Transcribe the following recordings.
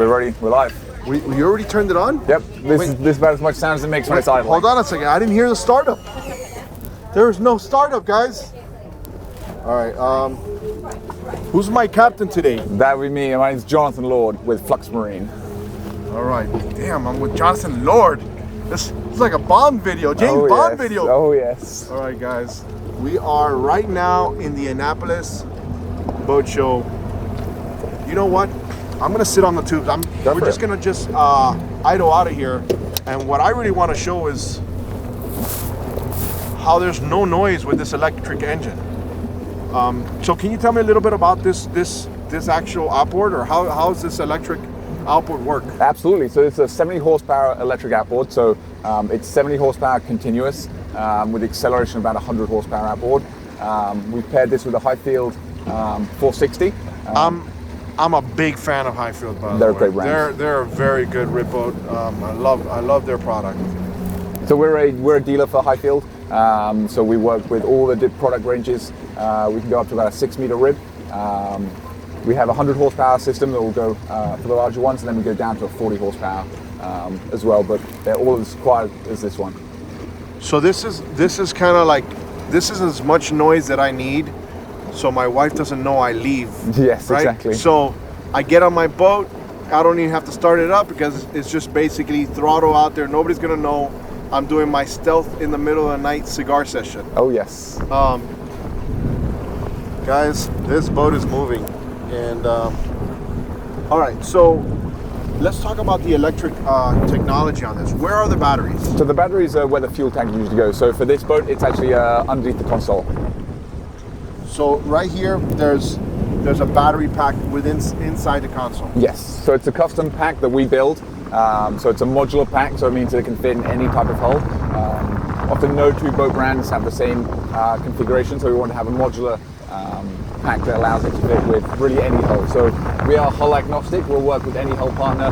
We're ready. We're live. You already turned it on? Yep. This is about as much sound as it makes when it's idling. Hold on a second. I didn't hear the startup. There is no startup, guys. All right. Who's my captain today? That would be me. My name's Jonathan Lord with Flux Marine. All right. Damn, I'm with Jonathan Lord. This is like a Bond video, James Bond video. Oh yes. All right, guys. We are right now in the Annapolis Boat Show. You know what? I'm gonna sit on the tubes. We're just gonna idle out of here. And what I really want to show is how there's no noise with this electric engine. So can you tell me a little bit about this actual outboard, or how's this electric outboard work? Absolutely. So it's a 70 horsepower electric outboard. So it's 70 horsepower continuous with acceleration of about 100 horsepower outboard. We've paired this with a Highfield 460. I'm a big fan of Highfield, by the way. They're a great brand. They're a very good rip boat. I love their product. So we're a dealer for Highfield. So we work with all the product ranges. We can go up to about a 6-meter rib. We have a 100 horsepower system that will go for the larger ones, and then we go down to a 40 horsepower as well. But they're all as quiet as this one. So this is kind of like, this is as much noise that I need, so my wife doesn't know I leave. Yes, right? exactly. So I get on my boat, I don't even have to start it up because it's just basically throttle out there. Nobody's gonna know I'm doing my stealth in the middle of the night cigar session. Oh yes. Guys, this boat is moving, and all right. So let's talk about the electric technology on this. Where are the batteries? So the batteries are where the fuel tank usually goes. So for this boat, it's actually underneath the console. So right here, there's a battery pack inside the console. Yes. So it's a custom pack that we build. So it's a modular pack, so it means that it can fit in any type of hull. Often no two boat brands have the same configuration, so we want to have a modular pack that allows it to fit with really any hull. So we are hull agnostic. We'll work with any hull partner.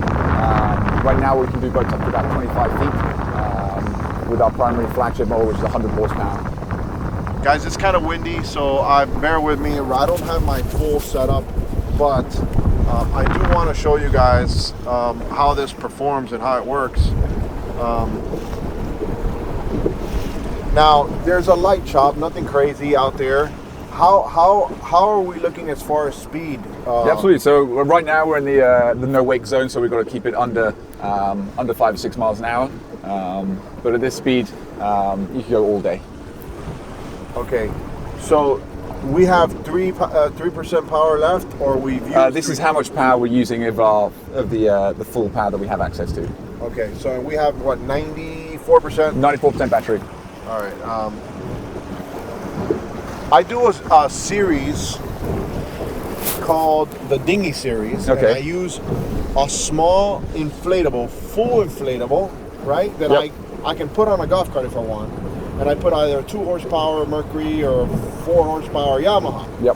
Right now we can do boats up to about 25 feet with our primary flagship model, which is 100 horsepower. Guys, it's kind of windy, so bear with me. I don't have my full setup, but I do want to show you guys how this performs and how it works. Now, there's a light chop, nothing crazy out there. How are we looking as far as speed? Yeah, absolutely. So right now we're in the no wake zone, so we've got to keep it under 5 or 6 miles an hour. But at this speed, you can go all day. Okay, so we have 3% power left, or we've used. This is how much power we're using of the full power that we have access to. Okay, so we have what, 94%? 94% battery. All right. I do a series called the Dinghy series. Okay. And I use a small inflatable, full inflatable, right? That Yep. I can put on a golf cart if I want. And I put either 2 horsepower Mercury or 4 horsepower Yamaha. Yep.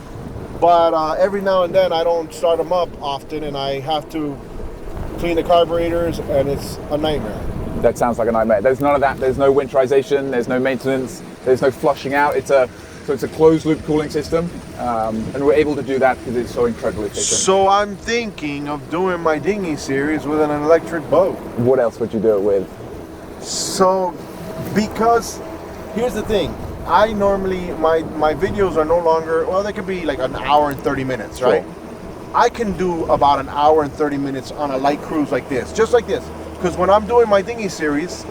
But every now and then I don't start them up often, and I have to clean the carburetors, and it's a nightmare. That sounds like a nightmare. There's none of that. There's no winterization. There's no maintenance. There's no flushing out. It's a closed loop cooling system, and we're able to do that because it's so incredibly efficient. So I'm thinking of doing my Dinghy series with an electric boat. What else would you do it with? So, because here's the thing, I normally, my videos are no longer, well, they could be like an hour and 30 minutes, right? Sure. I can do about an hour and 30 minutes on a light cruise like this, just like this. Because when I'm doing my Dinghy series,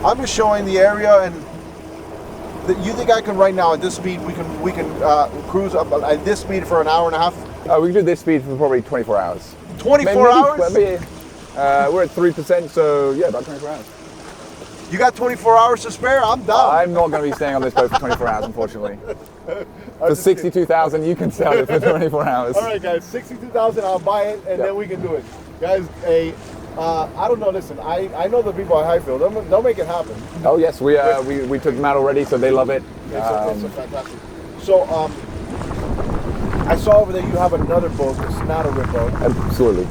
I'm just showing the area, and you think I can right now at this speed, we can cruise up at this speed for an hour and a half? We can do this speed for probably 24 hours. 24 hours? Maybe, we're at 3%, so yeah, about 24 hours. You got 24 hours to spare? I'm down. I'm not going to be staying on this boat for 24 hours, unfortunately. For 62,000, you can sell it for 24 hours. All right, guys, 62,000, I'll buy it, and then we can do it. Guys, I don't know, listen, I know the people at Highfield, they'll make it happen. Oh yes, we took them out already, so they love it. It's fantastic. So, I saw over there you have another boat. It's not a rip boat. Absolutely.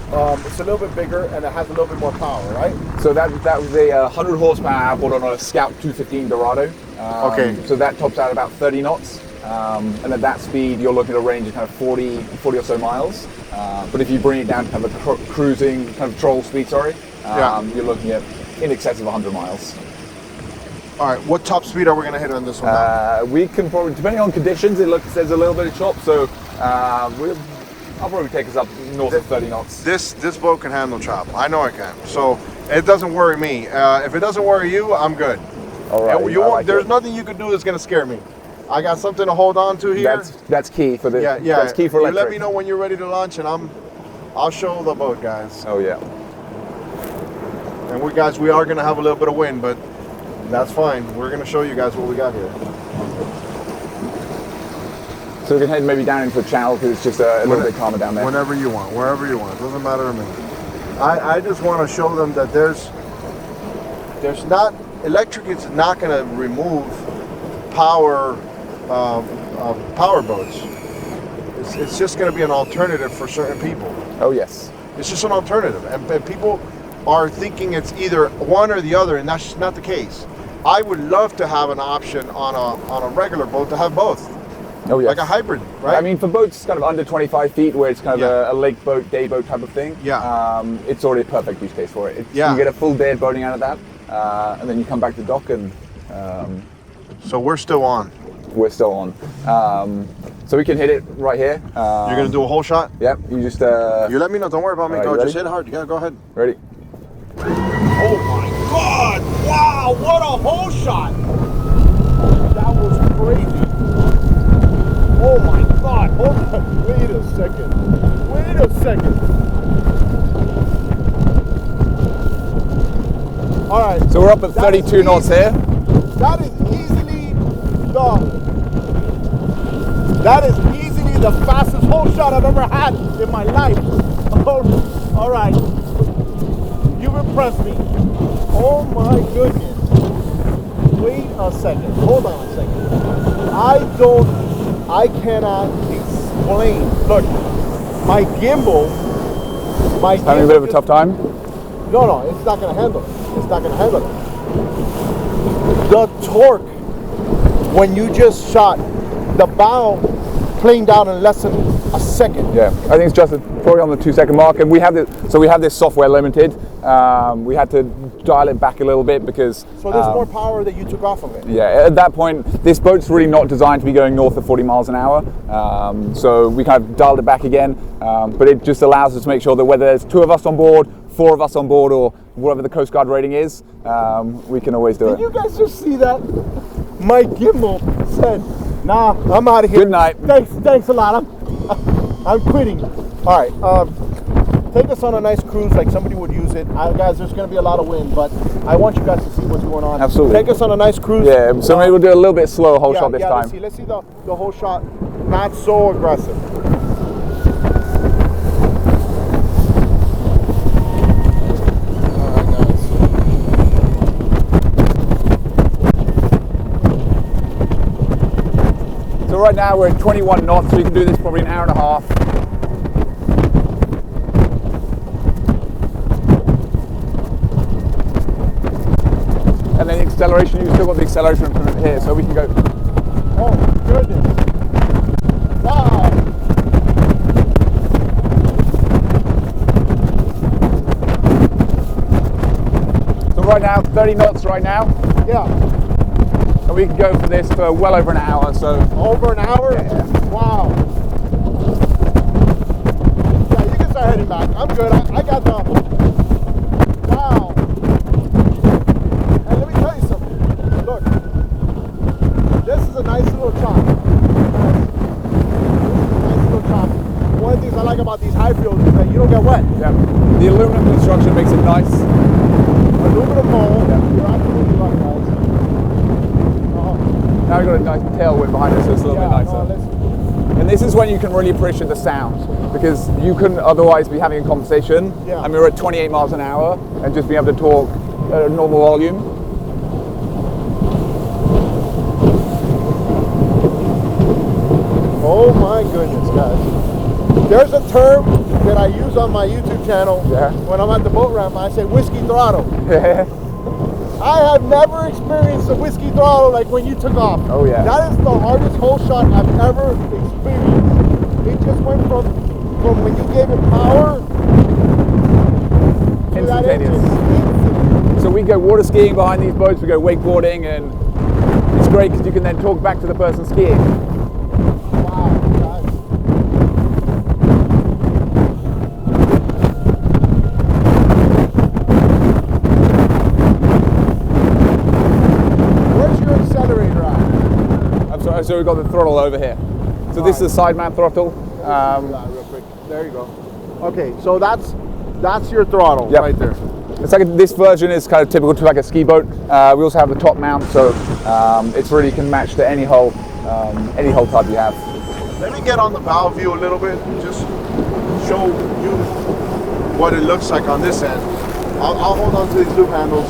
It's a little bit bigger and it has a little bit more power, right? So that was a 100 horsepower outboard on a Scout 215 Dorado. Okay. So that tops out about 30 knots. and at that speed you're looking at a range of kind of 40 or so miles. But if you bring it down to kind of a cruising, kind of troll speed, you're looking at in excess of 100 miles. All right, what top speed are we going to hit on this one now? We can probably, depending on conditions, there's a little bit of chop, so I'll probably take us up north of 30 knots. This boat can handle chop. I know it can. So it doesn't worry me. If it doesn't worry you, I'm good. All right. There's nothing you can do that's going to scare me. I got something to hold on to here. That's key for this. Yeah. That's key for electric. You let me know when you're ready to launch, and I'll show the boat, guys. Oh yeah. And we are going to have a little bit of wind, but that's fine. We're going to show you guys what we got here. So we can head maybe down into the channel because it's just a little bit calmer down there. Whenever you want, wherever you want. It doesn't matter to me. I just want to show them that there's not, electric is not going to remove power boats. It's just going to be an alternative for certain people. Oh yes. It's just an alternative, and people are thinking it's either one or the other, and that's just not the case. I would love to have an option on a regular boat to have both. Oh yes. Like a hybrid, right? I mean, for boats kind of under 25 feet, where it's kind of a lake boat, day boat type of thing. Yeah. It's already a perfect use case for it. You get a full day of boating out of that, and then you come back to dock and. So we're still on. We're still on. So we can hit it right here. You're gonna do a whole shot? Yep. You just. You let me know. Don't worry about me. Right, Go. Just hit it hard. You gotta go ahead. Ready. Oh my God! Wow! What a whole shot! That was crazy. Oh my God! Hold on. Wait a second. Wait a second. All right. So we're up at 32 knots here. That is easily the fastest hole shot I've ever had in my life. All right. You've impressed me. Oh my goodness. Wait a second. Hold on a second. I cannot explain. Look, my gimbal. Having a bit of a tough time? No, it's not going to handle it. It's not going to handle it. The torque, when you just shot the bow plane down in less than a second. Yeah, I think it's just probably on the 2 second mark, and we have this software limited. We had to dial it back a little bit because. So there's more power that you took off of it. Yeah, at that point, this boat's really not designed to be going north of 40 miles an hour. So we kind of dialed it back again, but it just allows us to make sure that whether there's 2 of us on board, 4 of us on board, or whatever the Coast Guard rating is, we can always do it. Did you guys just see that? My gimbal said, "Nah, I'm out of here. Good night." Thanks a lot. I'm quitting. All right, take us on a nice cruise like somebody would use it. Guys, there's going to be a lot of wind, but I want you guys to see what's going on. Absolutely. Take us on a nice cruise. Yeah, so maybe we'll do a little bit slower whole shot this time. Let's see the whole shot. Not so aggressive. So right now we're at 21 knots, so you can do this probably an hour and a half. And then the acceleration, you've still got the acceleration from here, so we can go. Oh goodness. Wow. So right now, 30 knots right now. Yeah. And we can go for this for well over an hour, so. Over an hour? Yeah. Wow. Yeah, you can start heading back. I'm good. I got the. Wow. And let me tell you something. Look. This is a nice little chop. Nice little chop. One of the things I like about these Highfields is that you don't get wet. Yeah. The aluminum construction makes it nice. Aluminum hull. Yeah. You're absolutely right, guys. Now we've got a nice tailwind behind us, so it's a little bit nicer. And this is when you can really appreciate the sound, because you couldn't otherwise be having a conversation. Yeah. And we were at 28 miles an hour and just being able to talk at a normal volume. Oh my goodness, guys. There's a term that I use on my YouTube channel when I'm at the boat ramp. I say whiskey throttle. I have never experienced a whiskey throttle like when you took off. Oh yeah. That is the hardest hole shot I've ever experienced. It just went from when you gave it power to that engine. Instantaneous. So we go water skiing behind these boats, we go wakeboarding, and it's great because you can then talk back to the person skiing. Wow, guys. Where's your accelerator at? I'm sorry, so we've got the throttle over here. So this is the side mount throttle. Real quick. There you go. Okay, so that's your throttle right there. It's like this version is kind of typical to like a ski boat. We also have the top mount, so it's really can match to any hull type you have. Let me get on the bow view a little bit, just show you what it looks like on this end. I'll hold on to these loop handles.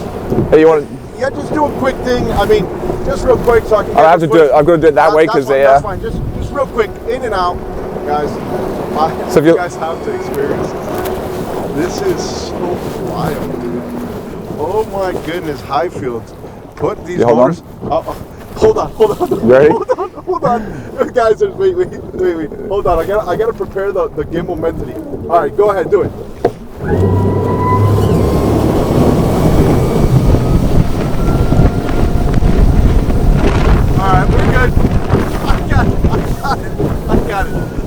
Hey, you want? Yeah, just do a quick thing. I mean, just real quick so I can. I have to do it. I've got to do it that way because they. That's fine. Just real quick, in and out, guys. So you guys have to experience this. This is so wild. Oh my goodness, Highfield. Put these motors. Hold on. You ready? Hold on. Guys, wait. Hold on. I gotta prepare the gimbal mentally. All right, go ahead, do it. All right, we're good.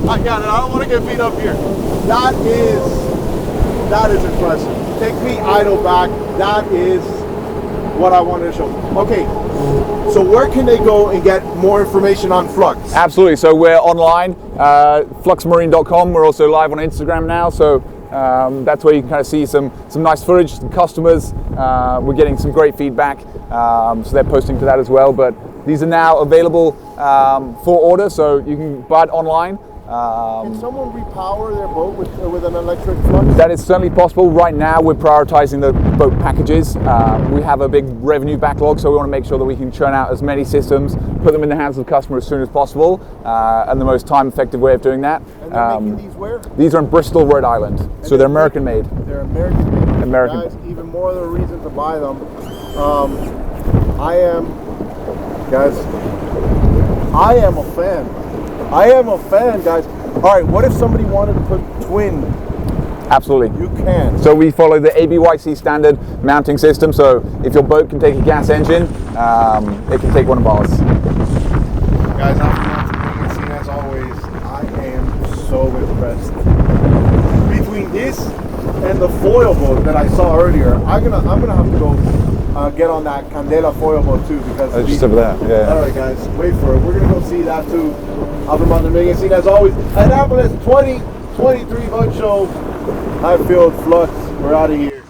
I got it. I don't want to get beat up here. That is impressive. Take me idle back. That is what I wanted to show. Okay, so where can they go and get more information on Flux? Absolutely. So we're online, fluxmarine.com. We're also live on Instagram now. So that's where you can kind of see some nice footage, some customers. We're getting some great feedback. So they're posting to that as well. But these are now available for order, so you can buy it online. Can someone repower their boat with an electric Flux? That is certainly possible. Right now we're prioritizing the boat packages. We have a big revenue backlog, so we want to make sure that we can churn out as many systems, put them in the hands of the customer as soon as possible, and the most time-effective way of doing that. And they're making these where? These are in Bristol, Rhode Island. So they're American-made. They're American-made. American. Guys, even more of the reason to buy them. I am a fan, guys. All right, what if somebody wanted to put twin? Absolutely. You can. So we follow the ABYC standard mounting system. So if your boat can take a gas engine, it can take one of ours. Guys, after as always, I am so impressed. Between this and the foil boat that I saw earlier, I'm gonna have to go get on that Candela foil boat too, because just over there. Yeah. All right, guys, wait for it. We're gonna go see that too. Alfred Montaner Host, as always, Annapolis 2023 Boat Show. Highfield, Flux. We're out of here.